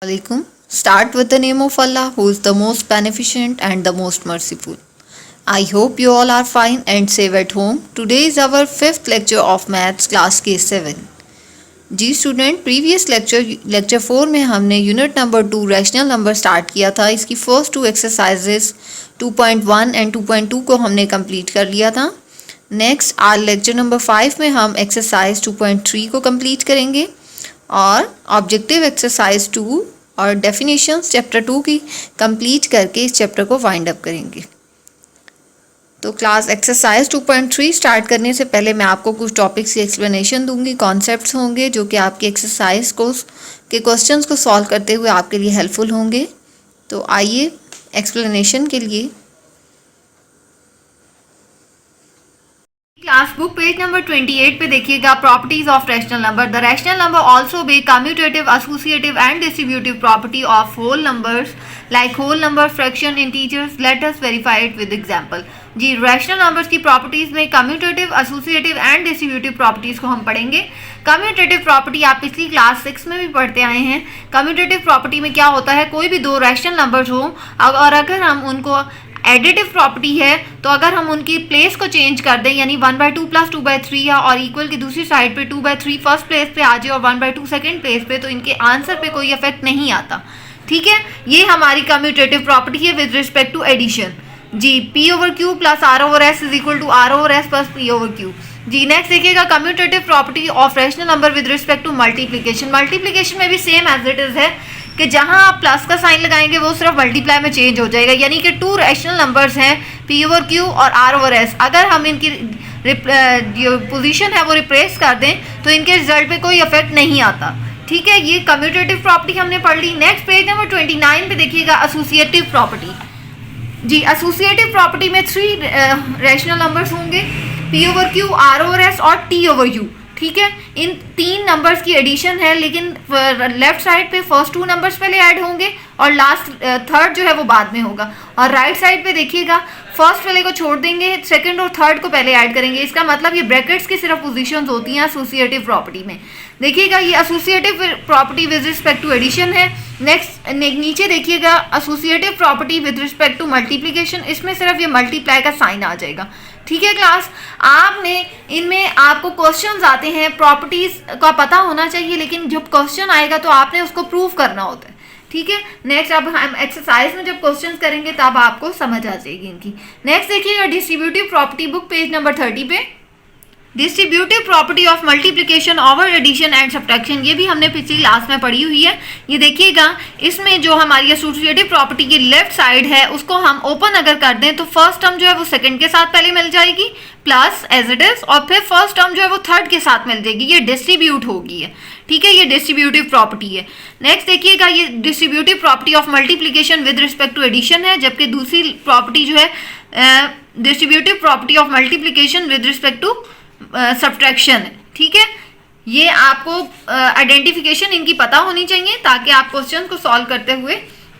Alaikum. Start with the name of Allah, who is the most beneficent and the most merciful. I hope you all are fine and safe at home. Today is our fifth lecture of Maths Class K7. जी student, previous lecture 4 में हमने unit number 2 rational number start किया था. इसकी first 2 exercises 2.1 and 2.2 को हमने complete कर लिया था. नेक्स्ट आज लेक्चर नंबर 5 में हम एक्सरसाइज 2.3 को कंप्लीट करेंगे और ऑब्जेक्टिव एक्सरसाइज 2 और डेफिनेशंस चैप्टर 2 की कंप्लीट करके इस चैप्टर को वाइंड अप करेंगे. तो क्लास एक्सरसाइज 2.3 स्टार्ट करने से पहले मैं आपको कुछ टॉपिक्स की एक्सप्लेनेशन दूंगी. कॉन्सेप्ट्स होंगे जो कि आपकी एक्सरसाइज को के क्वेश्चंस को सॉल्व करते हुए आपके लिए हेल्पफुल होंगे. तो आइए एक्सप्लेनेशन के लिए. क्लास बुक पेज नंबर 28 पे देखिएगा. Properties of rational number. The rational number also be commutative, associative and distributive property of whole numbers like whole number, fraction, integers. Let us verify it with example. जी, rational numbers की properties में commutative, associative and distributive properties को हम पढ़ेंगे. Commutative property आप पिछली class 6 में भी पढ़ते आए हैं. कम्यूटेटिव प्रॉपर्टी में क्या होता है, कोई भी दो रैशनल नंबर्स हो और अगर हम उनको एडिटिव प्रॉपर्टी है तो अगर हम उनकी प्लेस को चेंज कर दें, यानी 1/2 प्लस 2/3 या और इक्वल की दूसरी साइड पे 2/3 फर्स्ट प्लेस पे आ जाए और 1/2 सेकेंड प्लेस पे, तो इनके आंसर पे कोई इफेक्ट नहीं आता. ठीक है, ये हमारी कम्यूटेटिव प्रॉपर्टी है विद रिस्पेक्ट टू एडिशन. जी, P/Q plus R/S is equal to R/S plus P/Q. जी, नेक्स्ट देखिएगा commutative property of rational number with respect to multiplication. Multiplication में भी सेम एज इट इज है कि जहां आप प्लस का साइन लगाएंगे वो सिर्फ मल्टीप्लाई में चेंज हो जाएगा. यानी कि 2 रैशनल नंबर्स हैं P/Q और R/S. अगर हम इनकी जो पोजीशन है वो रिप्लेस कर दें तो इनके रिजल्ट पे कोई इफेक्ट नहीं आता. ठीक है, ये कम्यूटेटिव प्रॉपर्टी हमने पढ़ ली. नेक्स्ट पेज नंबर 29 पे देखिएगा एसोसिएटिव प्रॉपर्टी. जी, एसोसिएटिव प्रॉपर्टी में 3 रैशनल नंबर्स होंगे P/Q, R/S और T/U. ठीक है, इन 3 नंबर्स की एडिशन है, लेकिन लेफ्ट साइड पे फर्स्ट 2 नंबर्स पहले ऐड होंगे और लास्ट थर्ड जो है वो बाद में होगा. और राइट साइड पे देखिएगा फर्स्ट वाले को छोड़ देंगे, सेकंड और थर्ड को पहले ऐड करेंगे. इसका मतलब ये ब्रैकेट्स की सिर्फ पोजीशंस होती हैं एसोसिएटिव प्रॉपर्टी में. देखिएगा ये associative property with respect to addition है. नेक्स्ट नीचे देखिएगा associative property with respect to multiplication. इसमें सिर्फ ये मल्टीप्लाई का साइन आ जाएगा. ठीक है क्लास, आपने इनमें आपको क्वेश्चंस आते हैं, प्रॉपर्टीज का पता होना चाहिए, लेकिन जब क्वेश्चन आएगा तो आपने उसको प्रूव करना होता है. ठीक है, नेक्स्ट अब हम एक्सरसाइज में जब क्वेश्चंस करेंगे तब आपको समझ आ जाएगी इनकी. नेक्स्ट देखिएगा distributive property, book page number 30 पे. Distributive property of multiplication over addition and subtraction, ये भी हमने पिछली क्लास में पढ़ी हुई है. ये देखिएगा इसमें जो हमारी एसोसिएटिव प्रॉपर्टी की लेफ्ट साइड है उसको हम ओपन अगर कर दें तो फर्स्ट टर्म जो है वो सेकंड के साथ पहले मिल जाएगी प्लस एज इट इज, और फिर फर्स्ट टर्म जो है वो थर्ड के साथ मिल जाएगी. ये डिस्ट्रीब्यूट होगी है. ठीक है, ये डिस्ट्रीब्यूटिव प्रॉपर्टी है. नेक्स्ट देखिएगा ये distributive property of multiplication with respect to addition है, जबकि दूसरी प्रॉपर्टी जो है distributive property of multiplication with respect to subtraction है. ठीक है, ये आपको आइडेंटिफिकेशन इनकी पता होनी चाहिए ताकि आप क्वेश्चन को सॉल्व करते हुए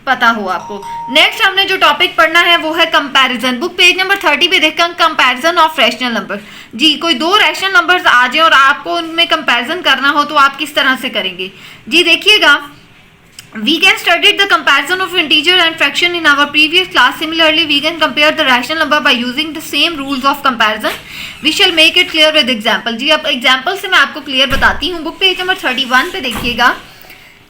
पता हो आपको. नेक्स्ट हमने जो टॉपिक पढ़ना है वो है कंपैरिजन. बुक पेज नंबर 30 पे देखकर कंपैरिजन ऑफ रैशनल नंबर. जी, कोई दो रैशनल नंबर्स आ जाए और आपको उनमें कंपैरिजन करना हो तो आप किस तरह से करेंगे. जी देखिएगा, we can study the comparison of integer and fraction in our previous class. Similarly, we can compare the rational number by using the same rules of comparison. We shall make it clear with example. जी, अब example से मैं आपको clear बताती हूँ. Book page number 31 पे देखिएगा,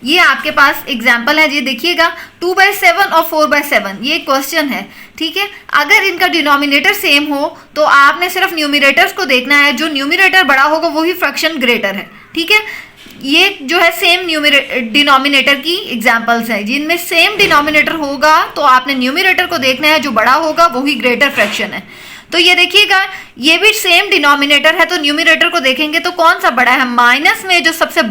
ये आपके पास एग्जाम्पल है. ये देखिएगा 2/7 और 4/7, ये क्वेश्चन है. ठीक है, अगर इनका डिनोमिनेटर सेम हो तो आपने सिर्फ न्यूमिनेटर्स को देखना है. जो न्यूमिनेटर बड़ा होगा वही फ्रैक्शन ग्रेटर है. ठीक है, ये जो है सेम डिनोमिनेटर की एग्जांपल्स है. जिनमें सेम डिनोमिनेटर होगा तो आपने न्यूमिनेटर को देखना है, जो बड़ा होगा वही ग्रेटर फ्रैक्शन है. तो ये देखिएगा ये भी सेम डिनोमिनेटर है, तो न्यूमिनेटर को देखेंगे तो कौन सा बड़ा है. माइनस में जो सबसे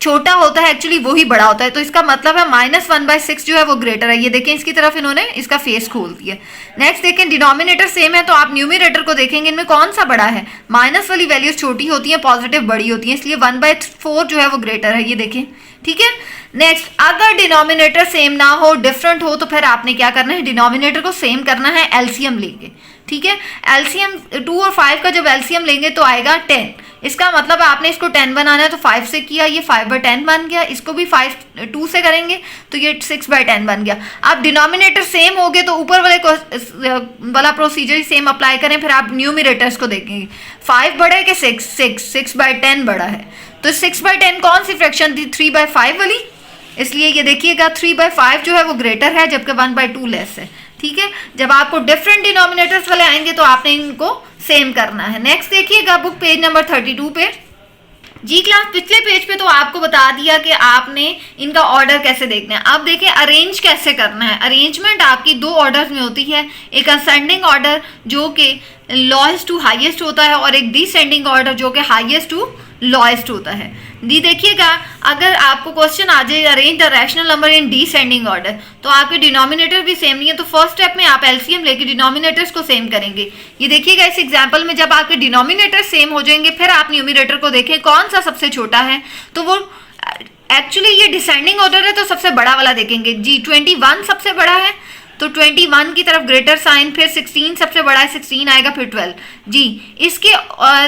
छोटा होता है एक्चुअली वही बड़ा होता है, तो इसका मतलब है -1/6 जो है वो ग्रेटर है. ये देखें, इसकी तरफ इन्होंने इसका फेस खोल दिया. नेक्स्ट देखें, डिनोमिनेटर सेम है तो आप न्यूमिनेटर को देखेंगे, इनमें कौन सा बड़ा है. माइनस वाली वैल्यूज छोटी होती हैं, पॉजिटिव बड़ी होती हैं, इसलिए 1/4 जो है वो ग्रेटर है. ये देखें. ठीक है, नेक्स्ट अगर डिनोमिनेटर सेम ना हो, डिफरेंट हो, तो फिर आपने क्या करना है, डिनोमिनेटर को सेम करना है, एलसीएम लेंगे. ठीक है, एलसीएम 2 और 5 का जब एलसीएम लेंगे तो आएगा 10. इसका मतलब आपने इसको 10 बनाना है तो 5 से किया, ये 5/10 बन गया। इसको भी 2 से करेंगे तो ये 6/10 बन गया। अब डिनोमिनेटर सेम हो गए तो ऊपर वाला प्रोसीजर ही सेम अप्लाई करें। फिर आप न्यूमरेटर्स को देखेंगे, 5 बड़ा है कि 6/10 बड़ा है। तो 6/10 कौन सी फ्रैक्शन थी? 3/5 वाली। इसलिए ये देखिएगा 3/5 जो है वो ग्रेटर है जबकि 1/2 लेस है। ठीक है, जब आपको डिफरेंट डिनोमिनेटर्स वाले आएंगे तो आपने इनको सेम करना है। नेक्स्ट देखिएगा बुक पेज नंबर 32 पे। जी क्लास पिछले पेज पे तो आपको बता दिया कि आपने इनका ऑर्डर कैसे देखना है। अब देखें अरेंज कैसे करना है। अरेंजमेंट आपकी 2 ऑर्डर्स में होती है, एक असेंडिंग ऑर्डर जो कि लोएस्ट टू हाईएस्ट होता है और एक डिसेंडिंग ऑर्डर जो कि हाईएस्ट टू लोएस्ट होता है। दी देखिएगा अगर आपको क्वेश्चन आ जाए arrange the rational number in descending order तो आपके डिनोमिनेटर भी सेम नहीं है, तो फर्स्ट स्टेप में आप एलसीएम लेके डिनोमिनेटर्स को सेम करेंगे। ये देखिएगा इस एग्जांपल में जब आपके डिनोमिनेटर सेम हो जाएंगे फिर आप न्यूमरेटर को देखें कौन सा सबसे छोटा है, तो वो एक्चुअली ये डिसेंडिंग ऑर्डर है तो सबसे बड़ा वाला देखेंगे। जी 21 सबसे बड़ा है तो 21 की तरफ ग्रेटर साइन, फिर 16 सबसे बड़ा है 16 आएगा, फिर 12। जी इसके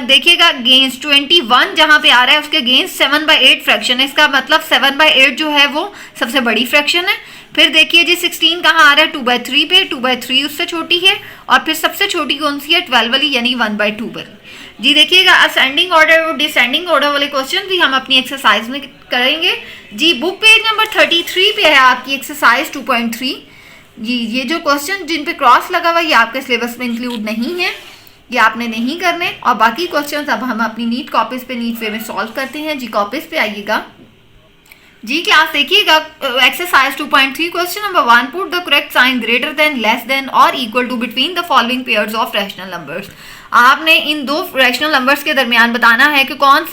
देखिएगा अगेंस्ट 21 जहां पे आ रहा है उसके अगेंस्ट 7/8 फ्रैक्शन है, इसका मतलब 7/8 जो है वो सबसे बड़ी फ्रैक्शन है। फिर देखिए जी 16 कहाँ आ रहा है 2/3 पे, 2/3 उससे छोटी है और फिर सबसे छोटी कौन सी है 12 वाली यानी 1/2 वाली। जी देखिएगा असेंडिंग ऑर्डर और डिसेंडिंग ऑर्डर वाले क्वेश्चन भी हम अपनी एक्सरसाइज में करेंगे। जी बुक पेज नंबर 33 पे है आपकी एक्सरसाइज 2.3। जी ये जो क्वेश्चन जिन पे क्रॉस लगा हुआ ये आपके सिलेबस में इंक्लूड नहीं है, ये आपने नहीं करने। और बाकी क्वेश्चंस अब हम अपनी नीट कॉपीज पे नीट वे में सॉल्व करते हैं। जी कॉपीज पे आइएगा। जी क्लास देखिएगा exercise 2.3 question number 1 put the correct sign greater than less than और equal to between the following pairs of rational numbers. आपने इन 2 रैशनल नंबर्स के दरमियान बताना है कि कौन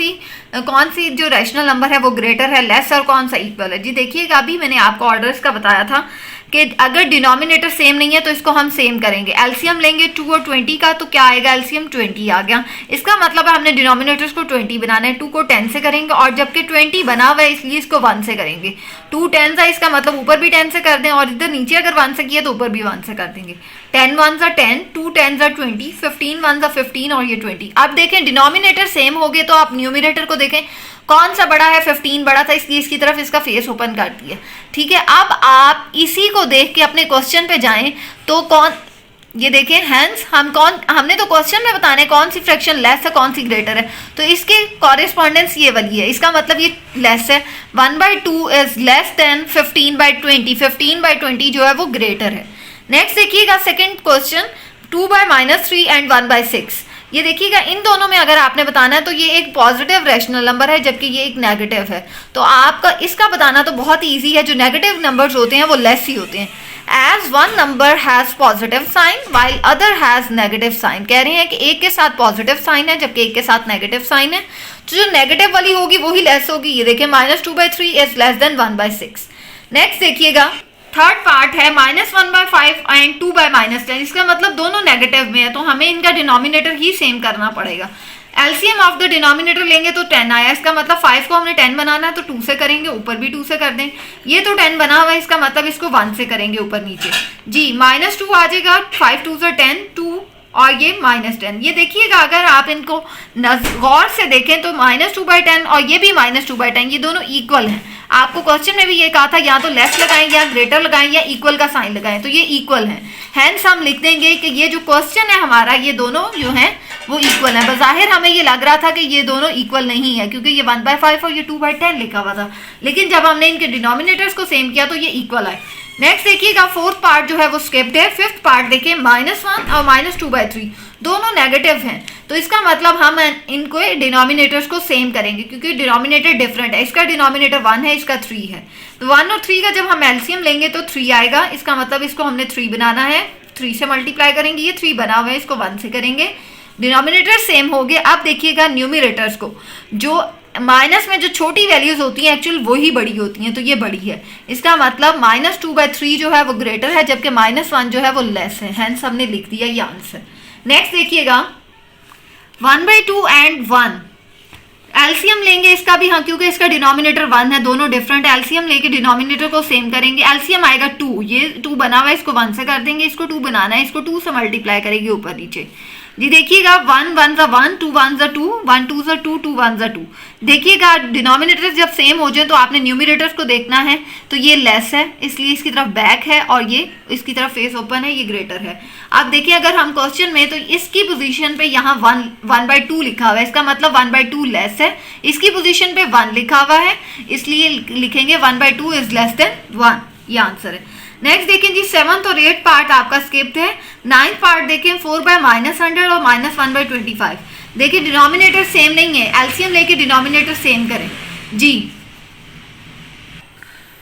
सी जो रैशनल नंबर है वो ग्रेटर है, लेस और कौन सा इक्वल है। जी देखिएगा अभी मैंने आपको ऑर्डर्स का बताया था कि अगर डिनोमिनेटर सेम नहीं है तो इसको हम सेम करेंगे। एलसीएम लेंगे 2 और 20 का तो क्या आएगा एलसीएम 20 आ गया। इसका मतलब है हमने डिनोमिनेटर्स को 20 बनाना है, 2 को 10 से करेंगे और जबकि 20 बना हुआ है इसलिए इसको 1 से करेंगे। 2 10 है इसका मतलब ऊपर भी 10 से कर दें और इधर नीचे अगर 1 से किया तो ऊपर भी 1 से कर देंगे। 10 1 are 10, 2 10 are 20, 15 1 are 15 और ये 20। अब देखें डिनोमिनेटर सेम हो गए तो आप न्यूमरेटर को देखें कौन सा बड़ा है, 15 बड़ा था इसलिए इसकी तरफ इसका फेस ओपन कर दिया। ठीक है, अब आप इसी को देख के अपने क्वेश्चन पे जाएं तो कौन ये देखें हैंस हमने तो क्वेश्चन में बताने कौन सी फ्रैक्शन लेस है कौन सी ग्रेटर है, तो इसके कॉरेस्पॉन्डेंस ये वाली है। इसका मतलब ये लेस है, 1/2 इज लेस देन 15/20, 15/20 जो है वो ग्रेटर है। नेक्स्ट देखिएगा सेकंड क्वेश्चन 2/-3 एंड 1/6। ये देखिएगा इन दोनों में अगर आपने बताना है तो ये एक पॉजिटिव रैशनल नंबर है जबकि ये एक नेगेटिव है, तो आपका इसका बताना तो बहुत ईजी है। जो नेगेटिव नंबर्स होते हैं वो लेस ही होते हैं। As one number has positive sign while other has negative sign, कह रहे हैं कि एक के साथ पॉजिटिव साइन है जबकि एक के साथ नेगेटिव साइन है, तो जो नेगेटिव वाली होगी वही लेस होगी। ये देखिए -2/3 इज लेस देन 1/6। नेक्स्ट देखिएगा थर्ड पार्ट है -1/5 एंड 2/-10। इसका मतलब दोनों नेगेटिव में है तो हमें इनका डिनोमिनेटर ही सेम करना पड़ेगा। एलसीएम ऑफ द डिनोमिनेटर लेंगे तो 10 आया, इसका मतलब 5 को हमने 10 बनाना है तो 2 से करेंगे, ऊपर भी 2 से कर दें। ये तो 10 बना हुआ है इसका मतलब इसको 1 से करेंगे ऊपर नीचे। जी -2 आ जाएगा, 5 2 10 2 और ये -10। ये देखिएगा अगर आप इनको गौर से देखें तो -2/10 और ये भी -2/10 ये दोनों इक्वल हैं। आपको क्वेश्चन में भी ये कहा था या तो लेस लगाएं या ग्रेटर लगाएं या इक्वल का साइन लगाएं, तो ये इक्वल हैं। हैंस हम लिख देंगे कि ये जो क्वेश्चन है हमारा ये दोनों जो हैं वो इक्वल है। बज़ाहिर हमें ये लग रहा था कि ये दोनों इक्वल नहीं है क्योंकि ये 1/5 और ये 2/10 लिखा हुआ था, लेकिन जब हमने इनके डिनोमिनेटर्स को सेम किया तो ये इक्वल है। नेक्स्ट देखिएगा फोर्थ पार्ट जो है वो स्किप्ड है। फिफ्थ पार्ट देखिए -1 और -2/3 दोनों नेगेटिव हैं, तो इसका मतलब हम इनको डिनोमिनेटर्स को सेम करेंगे क्योंकि डिनोमिनेटर डिफरेंट है। इसका डिनोमिनेटर 1 है, इसका 3 है, तो 1 और 3 का जब हम एलसीएम लेंगे तो 3 आएगा। इसका मतलब इसको हमने 3 बनाना है, 3 से मल्टीप्लाई करेंगे, ये 3 बना हुआ है इसको 1 से करेंगे। डिनोमिनेटर सेम हो गए। अब देखिएगा न्यूमरेटर्स को, जो माइनस में जो छोटी वैल्यूज होती हैं एक्चुअल वही बड़ी होती हैं, तो ये बड़ी है। इसका मतलब -2/3 जो है वो ग्रेटर है जबकि -1 जो है वो लेस है, हैंस हमने लिख दिया ये आंसर। नेक्स्ट देखिएगा 1/2 एंड 1 एलसीएम लेंगे इसका भी, हाँ क्योंकि इसका डिनोमिनेटर 1 है, दोनों डिफरेंट। एलसीएम लेके डिनोमिनेटर को सेम करेंगे। एलसीएम आएगा 2, ये 2 बना हुआ है इसको 1 से कर देंगे, इसको 2 बनाना है, इसको 2 से मल्टीप्लाई करेंगे ऊपर नीचे। जी देखिएगा 1 1 ज़ा 1, 2 1 ज़ा 2, 1 2 ज़ा 2, 2 1 ज़ा 2। देखिएगा डिनोमिनेटर्स जब सेम हो जाए तो आपने न्यूमिनेटर्स को देखना है, तो ये लेस है इसलिए इसकी तरफ बैक है और ये इसकी तरफ फेस ओपन है, ये ग्रेटर है। अब देखिए अगर हम क्वेश्चन में, तो इसकी पोजीशन पे यहाँ 1/2 लिखा हुआ है, इसका मतलब 1/2 लेस है। इसकी पोजीशन पे 1 लिखा हुआ है इसलिए लिखेंगे 1/2 इज लेस देन 1, ये आंसर है। नेक्स्ट देखें जी 7th और 8th पार्ट आपका स्किप्ड है। 9th पार्ट देखें 4/-100 और -1/25। देखिए डिनोमिनेटर सेम नहीं है, एलसीएम लेके डिनोमिनेटर सेम करें जी।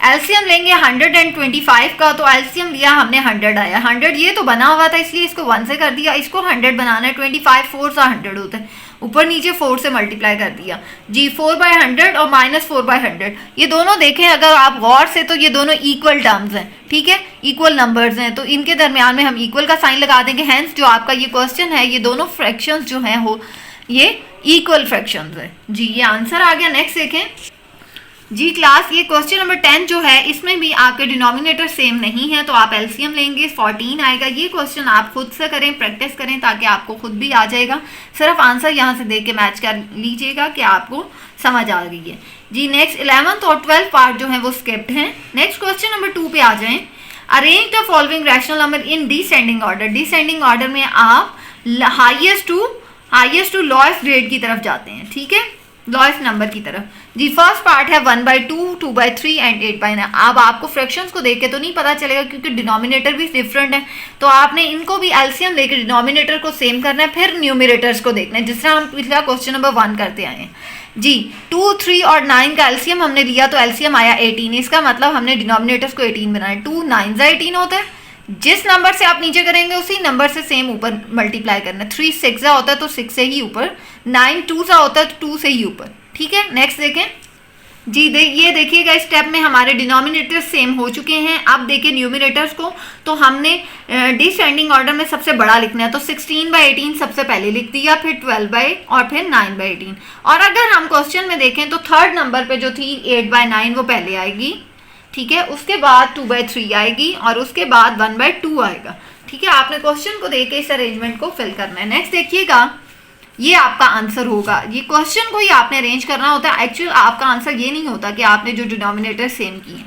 एलसीएम लेंगे 125 का, तो एलसीएम लिया हमने 100 आया। 100 ये तो बना हुआ था इसलिए इसको 1 से कर दिया, इसको 100 बनाना है। 25 4 सा 100 होता है, ऊपर नीचे 4 से मल्टीप्लाई कर दिया जी। 4/100 और -4/100 ये दोनों देखें अगर आप गौर से, तो ये दोनों इक्वल टर्म्स हैं, ठीक है, इक्वल नंबर्स हैं, तो इनके दरमियान में हम इक्वल का साइन लगा देंगे। हैंस जो आपका ये क्वेश्चन है, ये दोनों फ्रैक्शंस जो हैं वो ये इक्वल फ्रैक्शंस है जी, ये आंसर आ गया। नेक्स्ट देखें जी क्लास, ये क्वेश्चन नंबर 10 जो है इसमें भी आपके डिनोमिनेटर सेम नहीं है, तो आप एलसीएम लेंगे 14 आएगा। ये क्वेश्चन आप खुद से करें, प्रैक्टिस करें ताकि आपको खुद भी आ जाएगा। सिर्फ आंसर यहाँ से देख के मैच कर लीजिएगा कि आपको समझ आ गई है जी। नेक्स्ट 11th और 12th पार्ट जो है वो स्किप्ड हैं। नेक्स्ट क्वेश्चन नंबर 2 पे आ जाएं। Arrange the following rational number in descending order. Descending order में आप हाईएस्ट टू लोएस्ट ग्रेड की तरफ जाते हैं, ठीक है, लोएस्ट नंबर की तरफ जी। फर्स्ट पार्ट है 1/2, 2/3 एंड 8/9। अब आपको फ्रैक्शंस को देख के तो नहीं पता चलेगा क्योंकि डिनोमिनेटर भी डिफरेंट है, तो आपने इनको भी एलसीएम लेकर डिनोमिनेटर को सेम करना है, फिर न्यूमिनेटर्स को देखना है, जिस तरह हम पिछला क्वेश्चन नंबर 1 करते आए हैं जी। 2, 3 और 9 का एलसीएम हमने लिया तो एलसीएम आया 18, इसका मतलब हमने डिनोमिनेटर्स को 18 बनाया। 2 9 ज़ा 18 होता है, जिस नंबर से आप नीचे करेंगे उसी नंबर से सेम ऊपर मल्टीप्लाई करना है। 3 6 ज़ा होता है तो 6 से ही ऊपर, 9 2 ज़ा होता है तो 2 से ही ऊपर, ठीक है। नेक्स्ट देखें जी, ये देखिएगा स्टेप में हमारे डिनोमिनेटर सेम हो चुके हैं। अब देखिए न्यूमिनेटर्स को, तो हमने डिसेंडिंग ऑर्डर में सबसे बड़ा लिखना है, तो 16/18 सबसे पहले लिख दिया, फिर 12 और फिर 9/18। और अगर हम क्वेश्चन में देखें तो थर्ड नंबर पे जो थी 8/9 वो पहले आएगी, ठीक है, उसके बाद 2/3 आएगी और उसके बाद 1/2 आएगा, ठीक है। आपने क्वेश्चन को देख के इस अरेंजमेंट को फिल करना है। नेक्स्ट देखिएगा, ये आपका आंसर होगा। ये क्वेश्चन को ही आपने अरेंज करना होता है, एक्चुअल आपका आंसर ये नहीं होता कि आपने जो डिनोमिनेटर सेम किए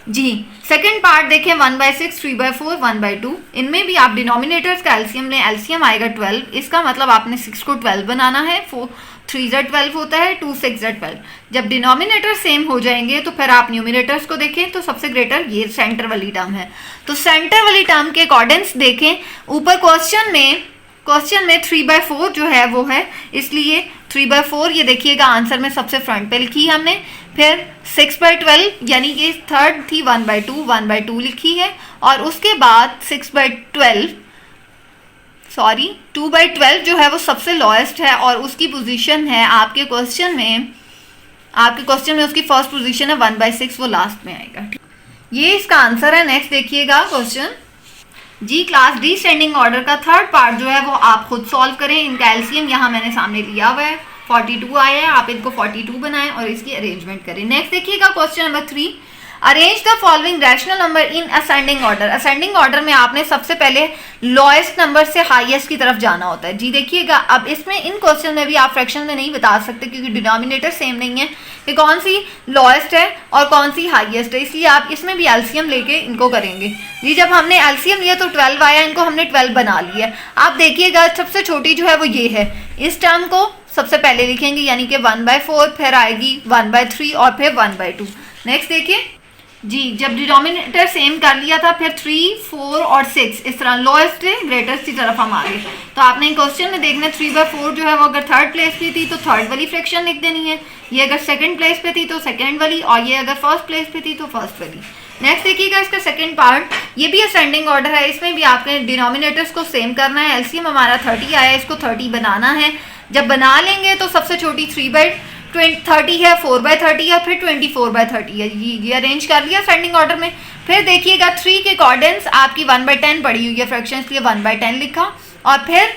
जी। सेकंड पार्ट देखें 1/6, 3/4, 1/2। इनमें भी आप डिनोमिनेटर्स का एलसीएम लें, एलसीएम आएगा 12, इसका मतलब आपने 6 को 12 बनाना है। 4 3 ज़ा 12 होता है, 2 6 ज़ा 12। जब डिनोमिनेटर सेम हो जाएंगे तो फिर आप न्यूमिनेटर्स को देखें, तो सबसे ग्रेटर ये सेंटर वाली टर्म है, तो सेंटर वाली टर्म के अकॉर्डिंग्स देखें। ऊपर क्वेश्चन में 3/4 जो है वो है, इसलिए 3/4 ये देखिएगा आंसर में सबसे फ्रंट पे लिखी है हमने। फिर 6/12 यानी कि थर्ड थी 1/2 लिखी है, और उसके बाद 2/12 जो है वो सबसे लोएस्ट है और उसकी पोजीशन है आपके क्वेश्चन में उसकी फर्स्ट पोजीशन है 1/6, वो लास्ट में आएगा। ये इसका आंसर है। नेक्स्ट देखिएगा क्वेश्चन जी क्लास, डिसेंडिंग ऑर्डर का थर्ड पार्ट जो है वो आप खुद सॉल्व करें। इनका एलसीएम यहाँ मैंने सामने लिया हुआ है, 42 आया है, आप इनको 42 बनाएं और इसकी अरेंजमेंट करें। नेक्स्ट देखिएगा question number 3, arrange the following rational number in ascending order. Ascending order में आपने सबसे पहले लोएस्ट नंबर से हाईएस्ट की तरफ जाना होता है जी। देखिएगा अब इसमें इन क्वेश्चन में भी आप फ्रैक्शन में नहीं बता सकते क्योंकि डिनोमिनेटर सेम नहीं है कि कौन सी लोएस्ट है और कौन सी हाईएस्ट है, इसलिए आप इसमें भी एलसीएम लेके इनको करेंगे जी। जब हमने एलसीएम लिया तो 12 आया, इनको हमने 12 बना लिया। आप देखिएगा सबसे छोटी जो है वो ये है, इस टर्म को सबसे पहले लिखेंगे यानी कि 1/4, फिर आएगी 1/3 और फिर 1/2। नेक्स्ट देखिए जी, जब डिनोमिनेटर सेम कर लिया था फिर 3 4 और 6 इस तरह लोएस्ट से ग्रेटेस्ट की तरफ हम आ गए। तो आपने क्वेश्चन में देखना 3/4 जो है वो अगर थर्ड प्लेस पे थी तो थर्ड वाली फ्रैक्शन लिख देनी है, ये अगर सेकंड प्लेस पे थी तो सेकंड वाली, और ये अगर फर्स्ट प्लेस पे थी तो फर्स्ट वाली। नेक्स्ट देखिएगा इसका सेकंड पार्ट, ये भी असेंडिंग ऑर्डर है, इसमें भी आपने डिनोमिनेटर्स को सेम करना है। एलसीएम हमारा 30 आया, इसको 30 बनाना है। जब बना लेंगे तो सबसे छोटी 3/30 है, 4/30 है, फिर 24/30 है। ये अरेंज कर लिया असेंडिंग ऑर्डर में। फिर देखिएगा 3 के अकॉर्डिंग्स आपकी 1/10 पड़ी हुई है फ्रैक्शन, इसलिए 1/10 लिखा, और फिर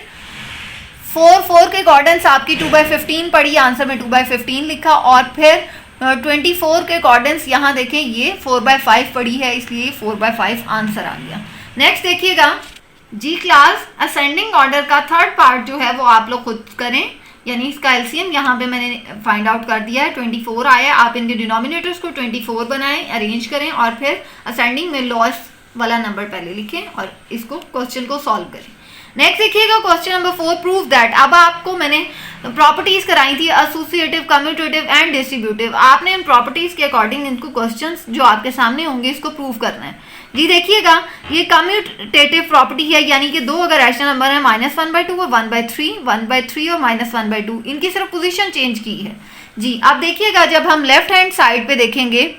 4 के अकॉर्डिंग्स आपकी 2/15 पड़ी, आंसर में 2/15 लिखा, और फिर 24 के अकॉर्डिंग्स यहाँ देखें ये 4/5 पड़ी है, इसलिए 4/5 आंसर आ गया। नेक्स्ट देखिएगा जी क्लास असेंडिंग ऑर्डर का थर्ड पार्ट जो है वो आप लोग खुद करें, यानी इसका एलसीएम यहाँ पे मैंने फाइंड आउट कर दिया है, 24 आया। आप इनके डिनोमिनेटर्स को 24 बनाएं, अरेंज करें और फिर असेंडिंग में लॉस वाला नंबर पहले लिखें और इसको क्वेश्चन को सॉल्व करें। नेक्स्ट देखिएगा क्वेश्चन नंबर 4, प्रूव दैट। अब आपको मैंने प्रॉपर्टीज कराई थी एसोसिएटिव, कम्यूटेटिव एंड डिस्ट्रीब्यूटिव। आपने इन प्रॉपर्टीज के अकॉर्डिंग इनको क्वेश्चंस जो आपके सामने होंगे इसको प्रूव करना है। जी देखिएगा, ये कम्यूटेटिव प्रॉपर्टी है, यानी कि दो अगर रैशनल नंबर है -1/2 और 1/3, 1/3 और -1/2, इनकी सिर्फ पोजीशन चेंज की है। जी अब देखिएगा, जब हम लेफ्ट हैंड साइड पे देखेंगे,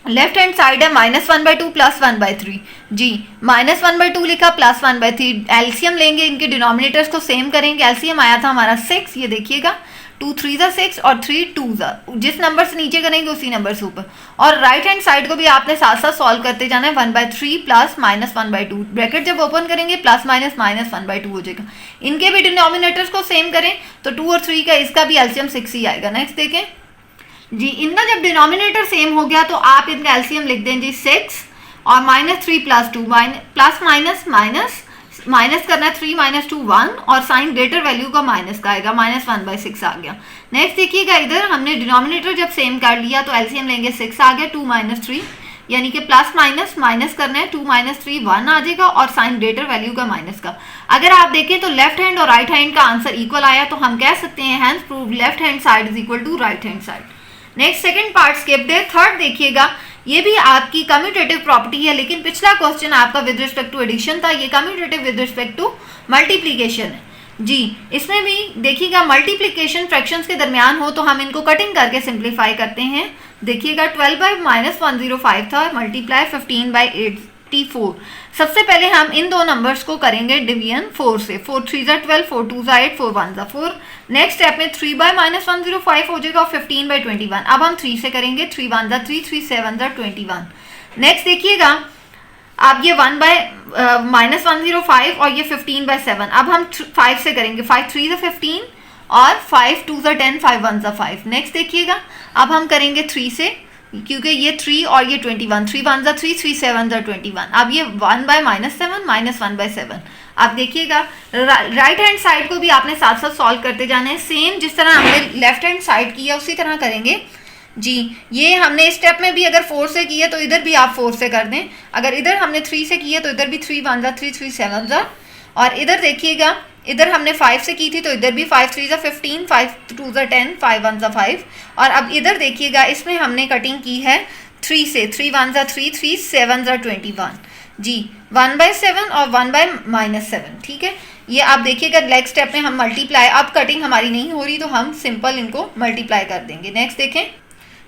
लेफ्ट हैंड साइड है -1/2 प्लस 1/3। जी -1/2 लिखा प्लस 1/3, एलसीएम लेंगे, इनके डिनोमिनेटर्स को सेम करेंगे। एलसीएम आया था हमारा 6, ये देखिएगा 2 3 6 और 3 2, जिस नंबर से नीचे करेंगे उसी नंबर से ऊपर। और राइट हैंड साइड को भी आपने साथ साथ सॉल्व करते जाना है, 1/3 प्लस -1/2, ब्रैकेट जब ओपन करेंगे प्लस माइनस -1/2 हो जाएगा। इनके भी डिनोमिनेटर्स को सेम करें तो 2 और 3 का इसका भी एलसीएम 6 ही आएगा। नेक्स्ट देखें जी, इनका जब डिनोमिनेटर सेम हो गया तो आप इनका एलसीएम लिख दें जी 6 और -3 plus 2, plus minus minus minus करना है, 3 - 2 1 और साइन ग्रेटर वैल्यू का माइनस का आएगा, -1/6 आ गया। नेक्स्ट देखिएगा, इधर हमने डिनोमिनेटर जब सेम कर लिया तो एलसीएम लेंगे 6 आ गया, 2 - 3 यानी कि प्लस माइनस माइनस करना है, 2 - 3 1 आ जाएगा और साइन ग्रेटर वैल्यू का माइनस का। अगर आप देखें तो लेफ्ट हैंड और राइट हैंड का आंसर इक्वल आया, तो हम कह सकते हैं hence prove left hand side is equal to right hand side. Next second part skip दे। थर्ड देखिएगा, ये भी आपकी कम्यूटेटिव प्रॉपर्टी है, लेकिन पिछला क्वेश्चन आपका विद रिस्पेक्ट टू एडिशन था, ये commutative with respect to multiplication है। जी इसमें भी देखिएगा, मल्टीप्लीकेशन फ्रैक्शंस के दरमियान हो तो हम इनको कटिंग करके सिंप्लीफाई करते हैं। देखिएगा 12/-105 था, मल्टीप्लाई 15/84। सबसे पहले हम इन दो नंबर्स को करेंगे डिवीजन 4 से, 4 3 12, 4 2 8, 4 1 4। नेक्स्ट स्टेप में 3/-105 हो जाएगा और 15/21। अब हम 3 से करेंगे, 3 1 3, 3 7 21। नेक्स्ट देखिएगा, अब ये 1/-105 और ये 15/7। अब हम 5 से करेंगे, 5 3 15 और 5 2 10, 5 1 5। नेक्स्ट देखिएगा, अब हम करेंगे 3 से, क्योंकि ये 3 और ये 21, 3 1 3, 3 7 21। अब ये 1/-7 -1/7। अब देखिएगा राइट हैंड साइड को भी आपने साथ साथ सॉल्व करते जाना है, सेम जिस तरह हमने लेफ्ट हैंड साइड किया उसी तरह करेंगे। जी ये हमने इस स्टेप में भी अगर 4 से किया तो इधर भी आप 4 से कर दें, अगर इधर हमने 3 से किया तो इधर भी 3 1 3, 3 7। और इधर देखिएगा, इधर हमने 5 से की थी तो इधर भी 5 3 15, 5 2 10, 5 1 5। और अब इधर देखिएगा, इसमें हमने कटिंग की है 3 से, 3 1 3, 3 7 21। जी 1/7 और 1/-7, ठीक है। ये आप देखिएगा नेक्स्ट स्टेप में हम मल्टीप्लाई, अब कटिंग हमारी नहीं हो रही तो हम सिंपल इनको मल्टीप्लाई कर देंगे। नेक्स्ट देखें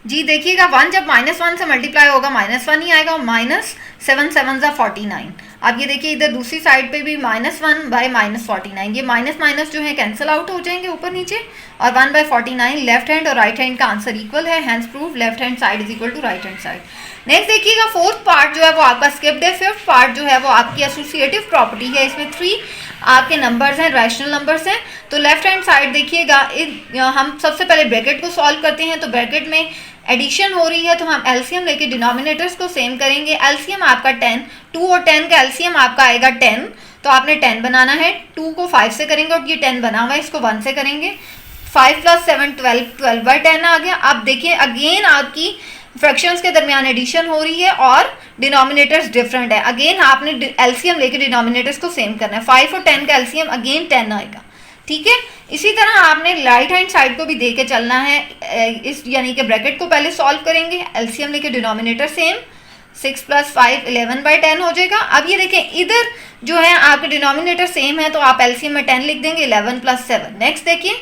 जी, देखिएगा 1 जब -1 से मल्टीप्लाई होगा -1 ही आएगा और -7 7 49। अब ये देखिए इधर दूसरी साइड पे भी -1/-49, ये माइनस माइनस जो है कैंसिल आउट हो जाएंगे ऊपर नीचे, और 1/49 लेफ्ट हैंड और राइट हैंड का आंसर इक्वल है, hence prove left hand side is equal to right hand side. Next देखिएगा फोर्थ पार्ट जो है वो आपका स्किप्ड है। फिफ्थ पार्ट जो है वो आपकी एसोसिएटिव प्रॉपर्टी है, इसमें 3 आपके नंबर्स हैं, रैशनल नंबर्स हैं। तो लेफ्ट हैंड साइड देखिएगा, हम सबसे पहले ब्रैकेट को सॉल्व करते हैं, तो ब्रैकेट में एडिशन हो रही है तो हम एलसीएम लेके डिनोमिनेटर्स को सेम करेंगे। एलसीएम आपका 10, 2 और 10 का एलसीएम आपका आएगा 10, तो आपने 10 बनाना है। 2 को 5 से करेंगे और ये 10 बना हुआ है, इसको 1 से करेंगे। 5 + 7 12, 12/10 आ गया। अब देखिए अगेन आपकी फ्रैक्शंस के दरमियान एडिशन हो रही है और डिनोमिनेटर्स डिफरेंट है। अगेन आपने एलसीएम लेके डिनोमिनेटर्स को सेम करना है। 5 और 10 का एलसीएम अगेन 10 आएगा, ठीक है। इसी तरह आपने राइट हैंड साइड को भी दे के चलना है, इस यानी कि ब्रैकेट को पहले सॉल्व करेंगे, एलसीएम लेके डिनोमिनेटर सेम, 6 + 5 11/10 हो जाएगा। अब ये देखें इधर जो है आपके डिनोमिनेटर सेम है तो आप एलसीएम में 10 लिख देंगे, 11 + 7। नेक्स्ट देखिए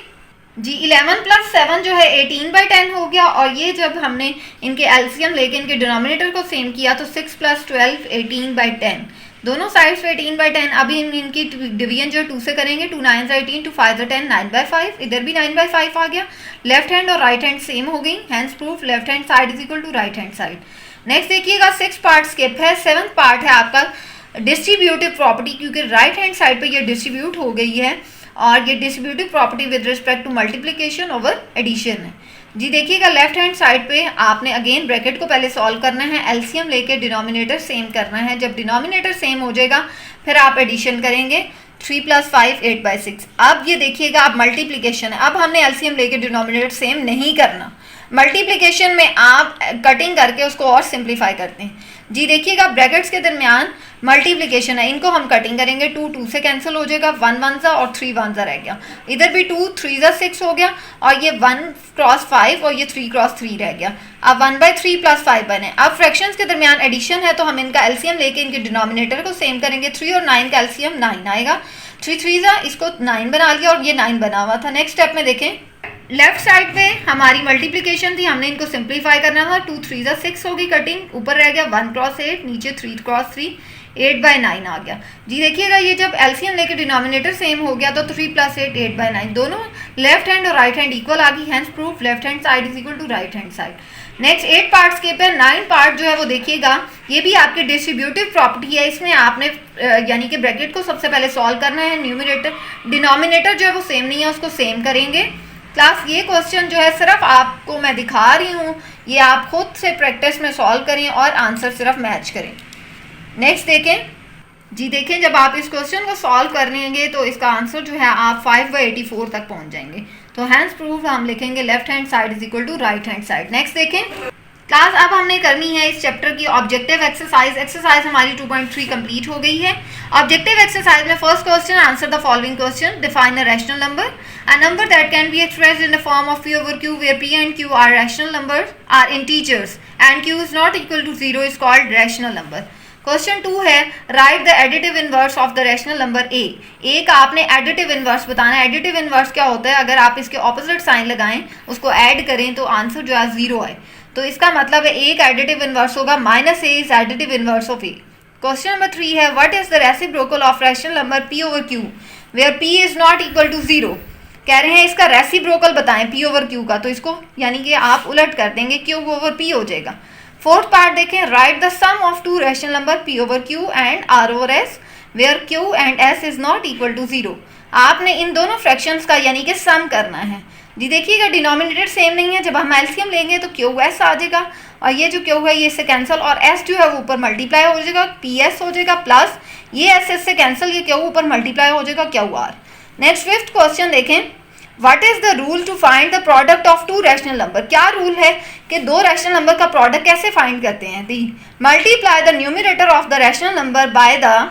जी 11 + 7 जो है 18/10 हो गया, और ये जब हमने इनके एलसीएम लेके इनके डिनोमिनेटर को सेम किया तो 6 + 12 18/10, दोनों साइड्स पे 18/10। अभी इनकी डिवीजन जो 2 से करेंगे, 2 9 18, 2 5 10, 9/5। इधर भी 9/5 आ गया। लेफ्ट हैंड और राइट हैंड सेम हो गई, hence proof left hand side is equal to right hand side. Next देखिएगा 6 पार्ट स्किप है। 7th पार्ट है आपका डिस्ट्रीब्यूटिव प्रॉपर्टी, क्योंकि राइट हैंड साइड पे ये डिस्ट्रीब्यूट हो गई है और ये distributive property with respect to multiplication over addition है। जी देखिएगा लेफ्ट हैंड साइड पे आपने अगेन ब्रैकेट को पहले सॉल्व करना है, एलसीएम लेके डिनोमिनेटर सेम करना है। जब डिनोमिनेटर सेम हो जाएगा फिर आप एडिशन करेंगे 3 + 5 8/6। अब ये देखिएगा अब मल्टीप्लिकेशन है, अब हमने एलसीएम लेके डिनोमिनेटर सेम नहीं करना। मल्टीप्लिकेशन में आप कटिंग करके उसको और सिंप्लीफाई करते हैं। जी देखिएगा ब्रैकेट्स के दरमियान मल्टीप्लिकेशन है, इनको हम कटिंग करेंगे, 2 2 से कैंसिल हो जाएगा, 1 1 सा और 3 1 सा रह गया। इधर भी 2 3 सा 6 हो गया और ये 1 क्रॉस 5 और ये 3 क्रॉस 3 रह गया। अब 1/3 + 5 बने। अब फ्रैक्शंस के दरमियान एडिशन है तो हम इनका एलसीएम लेके इनके डिनोमिनेटर को सेम करेंगे। 3 और 9 का एलसीएम 9 आएगा, 3 3 सा इसको 9 बना लिया और ये 9 बना हुआ था। नेक्स्ट स्टेप में देखें लेफ्ट साइड पे हमारी मल्टीप्लिकेशन थी, हमने इनको सिंप्लीफाई करना था। 2 3 सा 6 होगी कटिंग, ऊपर रह गया 1 क्रॉस 8, नीचे 3 क्रॉस 3, 8/9 आ गया। जी देखिएगा ये जब एलसीएम लेके डिनोमिनेटर सेम हो गया तो 3 + 8 8/9 दोनों लेफ्ट हैंड और राइट हैंड इक्वल आ गई, hence proof left hand side is equal to right hand side. Next 8 parts के पे 9 पार्ट जो है वो देखिएगा ये भी आपकी डिस्ट्रीब्यूटिव प्रॉपर्टी है। इसमें आपने यानी कि ब्रैकेट को सबसे पहले सॉल्व करना है, न्यूमरेटर डिनोमिनेटर जो है वो सेम नहीं है उसको सेम करेंगे। क्लास ये क्वेश्चन जो है सिर्फ आपको मैं दिखा रही हूँ, ये आप खुद से प्रैक्टिस में सॉल्व करें और आंसर सिर्फ मैच करें। नेक्स्ट देखें जी देखें जब आप इस क्वेश्चन को सॉल्व करेंगे तो इसका आंसर जो है आप 5/84 तक पहुंच जाएंगे। तो हैंस प्रूफ हम लिखेंगे left hand side is equal to right hand side. Next देखें क्लास अब हमने करनी है इस चैप्टर की ऑब्जेक्टिव एक्सरसाइज। एक्सरसाइज हमारी 2.3 कंप्लीट हो गई है। ऑब्जेक्टिव एक्सरसाइज में first question answer the following question, define a rational number, a number that can be expressed in the form of P/Q where P and Q are rational numbers are integers and Q is not equal to 0 is called rational number। Question 2 है write the additive inverse of the rational number A. A का आपने additive inverse बताना है। Additive inverse क्या होता है, अगर आप इसके ऑपोजिट साइन लगाएं उसको ऐड करें तो आंसर जो है 0 आए, तो इसका मतलब है ए का एडिटिव इनवर्स होगा -a is additive inverse of a. Question number 3 है what is the reciprocal of rational number P/Q where P is not equal to 0। कह रहे हैं इसका रेसिप्रोकल बताएं P/Q का, तो इसको यानी कि आप उलट कर देंगे, Q/P हो जाएगा। फोर्थ पार्ट देखें write the sum of 2 rational number P/Q and R/S where Q and S is not equal to 0। आपने इन दोनों फ्रैक्शंस का यानी कि सम करना है। जी देखिएगा डिनोमिनेटर सेम नहीं है, जब हम एलसीएम लेंगे तो QS आ जाएगा और ये जो Q है ये इससे कैंसिल और S जो है वो ऊपर मल्टीप्लाई हो जाएगा, PS हो जाएगा प्लस ये S से कैंसिल, ये Q ऊपर मल्टीप्लाई हो जाएगा QR। नेक्स्ट फिफ्थ क्वेश्चन देखें what is the rule to find the product of 2 rational number. क्या रूल है कि 2 रैशनल नंबर का प्रोडक्ट कैसे फाइंड करते हैं। The multiply the numerator of the rational number by the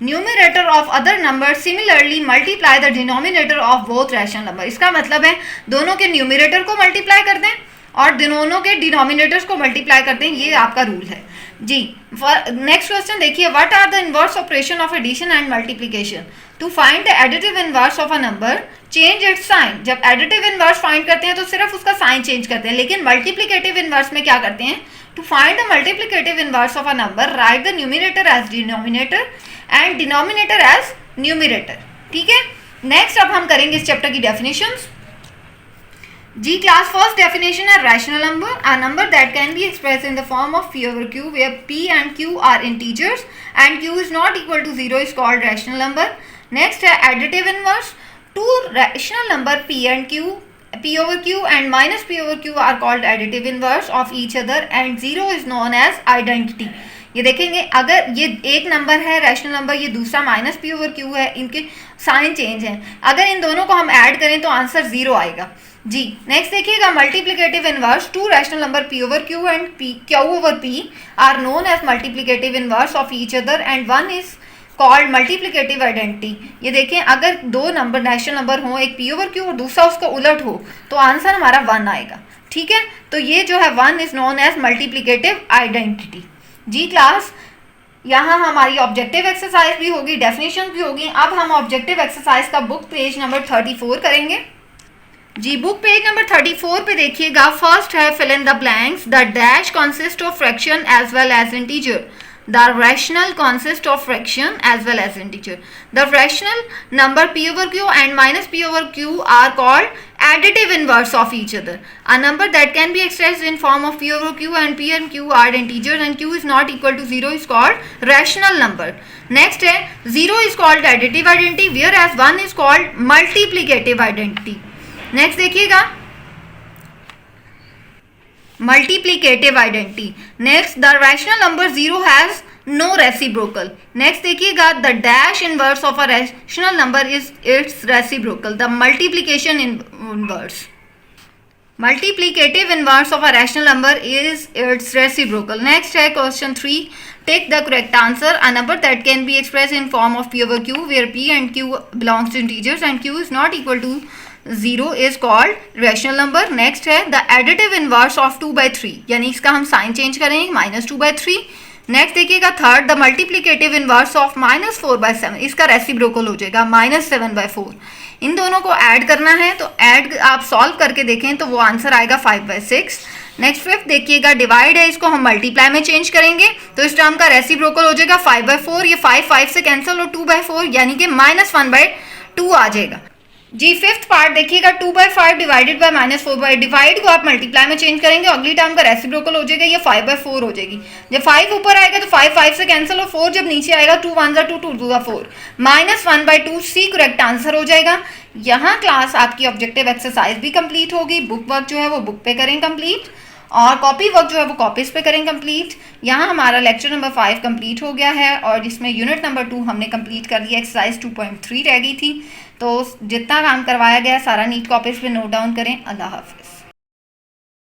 numerator of other number, similarly multiply the denominator of both rational number. इसका मतलब है दोनों के न्यूमरेटर को मल्टीप्लाई कर दें और दोनों के डिनोमिनेटर्स को मल्टीप्लाई कर दें, ये आपका रूल है जी। नेक्स्ट क्वेश्चन देखिए what are the inverse operation of addition and multiplication. To find the additive inverse of a number change its sign. जब एडिटिव इनवर्स फाइंड करते हैं तो सिर्फ उसका साइन चेंज करते हैं, लेकिन मल्टीप्लिकेटिव इनवर्स में क्या करते हैं, to find the multiplicative inverse of a number write the numerator as denominator and denominator as numerator. ठीक है, नेक्स्ट अब हम करेंगे इस चैप्टर की डेफिनेशंस। जी क्लास फर्स्ट डेफिनेशन है rational number, a number that can be expressed in the form of P/Q where P and Q are integers and Q is not equal to 0 is called rational number. Next है additive inverse, 2 rational number P and Q P/Q and -P/Q are called additive inverse of each other and 0 is known as identity। ये देखेंगे अगर ये एक number है rational number, ये दूसरा -P/Q है, इनके साइन चेंज हैं, अगर इन दोनों को हम ऐड करें तो आंसर 0 आएगा जी। नेक्स्ट देखिएगा multiplicative inverse, 2 rational number P/Q and Q/P are known as multiplicative inverse of each other and 1 is called multiplicative identity. ये देखें अगर 2 नंबर रैशनल नंबर हो, एक P/Q और दूसरा उसका उलट हो तो आंसर हमारा 1 आएगा। ठीक है, तो ये जो है 1 is known as multiplicative identity. जी क्लास यहाँ हमारी ऑब्जेक्टिव एक्सरसाइज भी होगी, डेफिनेशन भी होगी। अब हम ऑब्जेक्टिव एक्सरसाइज का बुक पेज नंबर 34 करेंगे। जी बुक पेज नंबर 34 पे देखिएगा फर्स्ट है fill in the blanks, the dash consist of fraction as well as integer, the rational consist of fraction as well as integer. The rational number P/Q and -P/Q are called additive inverse of each other. A number that can be expressed in form of P/Q and P and Q are integers and Q is not equal to 0 is called rational number. Next है 0 is called additive identity whereas 1 is called multiplicative identity. Next देखिएगा multiplicative identity. Next, the rational number 0 has no reciprocal. Next देखिएगा, the dash inverse of a rational number is its reciprocal. The multiplication inverse. Multiplicative inverse of a rational number is its reciprocal. Next है question 3. Take the correct answer. A number that can be expressed in form of P over Q, where P and Q belongs to integers and Q is not equal to 0 is called rational number. Next है the additive inverse of 2/3, यानी इसका हम sign change करेंगे -2/3. Next देखिएगा third, the multiplicative inverse of -4/7, इसका reciprocal हो जाएगा -7/4. इन दोनों को ऐड करना है, तो ऐड आप सॉल्व करके देखें तो वो आंसर आएगा 5/6. नेक्स्ट फिफ्थ देखिएगा, डिवाइड है, इसको हम मल्टीप्लाई में चेंज करेंगे तो इस टर्म का रेसिप्रोकल हो जाएगा 5/4. ये 5 से कैंसिल और 2/4 यानी कि -1/2 आ जाएगा. जी फिफ्थ पार्ट देखिएगा, 2/5 डिवाइडेड बाय -4, डिवाइड को आप मल्टीप्लाई में चेंज करेंगे, अगली टर्म का रेसिप्रोकल हो जाएगा, ये 5/4 हो जाएगी. जब 5 ऊपर आएगा तो 5 से कैंसिल और 4 जब नीचे आएगा 2 1 2 2 2 4 -1/2 सी करेक्ट आंसर हो जाएगा. यहाँ क्लास आपकी ऑब्जेक्टिव एक्सरसाइज भी कंप्लीट होगी. बुक वर्क जो है वो बुक पे करें कंप्लीट और कॉपी वर्क जो है वो कॉपीज पे करें कंप्लीट. यहाँ हमारा लेक्चर नंबर 5 कंप्लीट हो गया है और इसमें यूनिट नंबर 2 हमने कंप्लीट कर लिया. एक्सरसाइज 2.3 रह गई थी. तो जितना काम करवाया गया सारा नीट कॉपीज पे नोट डाउन करें. अल्लाह हाफिज़.